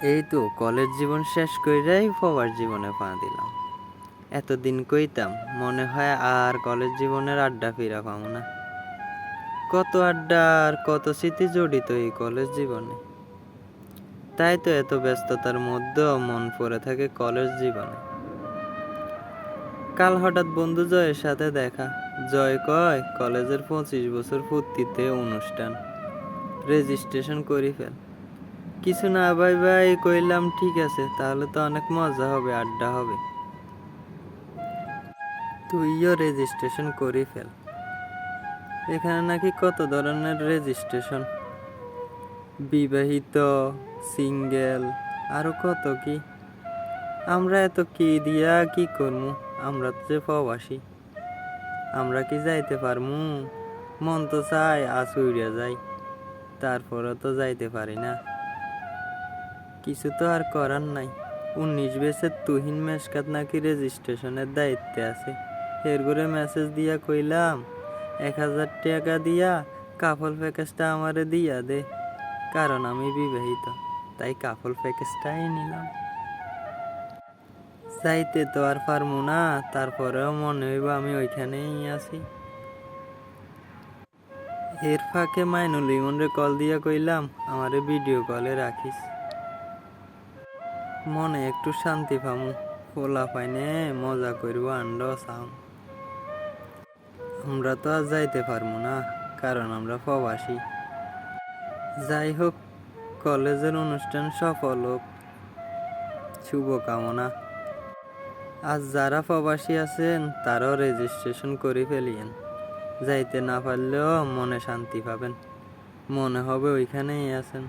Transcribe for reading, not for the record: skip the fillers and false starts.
এই তো কলেজ জীবন শেষ কইরাই প্রবাস জীবনে পা দিলাম। এতদিন কইতাম মনে হয় আর কলেজ জীবনের আড্ডা ফিরা পাবো না। কত আড্ডা আর কত স্মৃতি জড়িত এই কলেজ জীবনে। তাই তো এত ব্যস্ততার মধ্যেও মন পড়ে থাকে কলেজ জীবনে। কাল হঠাৎ বন্ধু জয়ের সাথে দেখা। জয় কয় কলেজের 25 বছর পূর্তিতে অনুষ্ঠান, রেজিস্ট্রেশন করি ফেল। কিছু না ভাই কইলাম ঠিক আছে, তাহলে তো অনেক মজা হবে, আড্ডা হবে। তুইও রেজিস্ট্রেশন করি ফেল। এখানে নাকি কত ধরনের রেজিস্ট্রেশন, বিবাহিত, সিঙ্গেল, আরো কত কি। আমরা এত কি দিয়া কি করমু? আমরা তো যে প্রবাসী, আমরা কি যাইতে পারমু? মন তো চাই আজ উড়িয়া যাই, তারপরে তো যাইতে পারি না। কিছু তো আর করার নাই। 19 বছর তুহিন মেশকাত নাকি রেজিস্ট্রেশনের দায়িত্বে আছে। এর করে মেসেজ দিয়া কইলাম 1000 টাকা দিয়া কাপল প্যাকেজটা আমারে দিয়া দে, কারণ আমি বিবাহিত, তাই কাপল প্যাকেজটাই নিলাম। যাইতে তো আর পারমু না, তারপরেও মনে হইব আমি ওইখানেই আছি। এর ফাঁকে মাইনুল ইমনরে কল দিয়া কইলাম আমারে ভিডিও কলে রাখিস, মনে একটু শান্তি পামু। পোলা পাইনে মজা করব, আন্ড সাম। আমরা তো আর যাইতে পারবো না, কারণ আমরা প্রবাসী। যাই হোক, কলেজের অনুষ্ঠান সফল হোক, শুভকামনা। আজ যারা প্রবাসী আছেন তারাও রেজিস্ট্রেশন করে ফেলিয়েন। যাইতে না পারলেও মনে শান্তি পাবেন, মনে হবে ওইখানেই আছেন।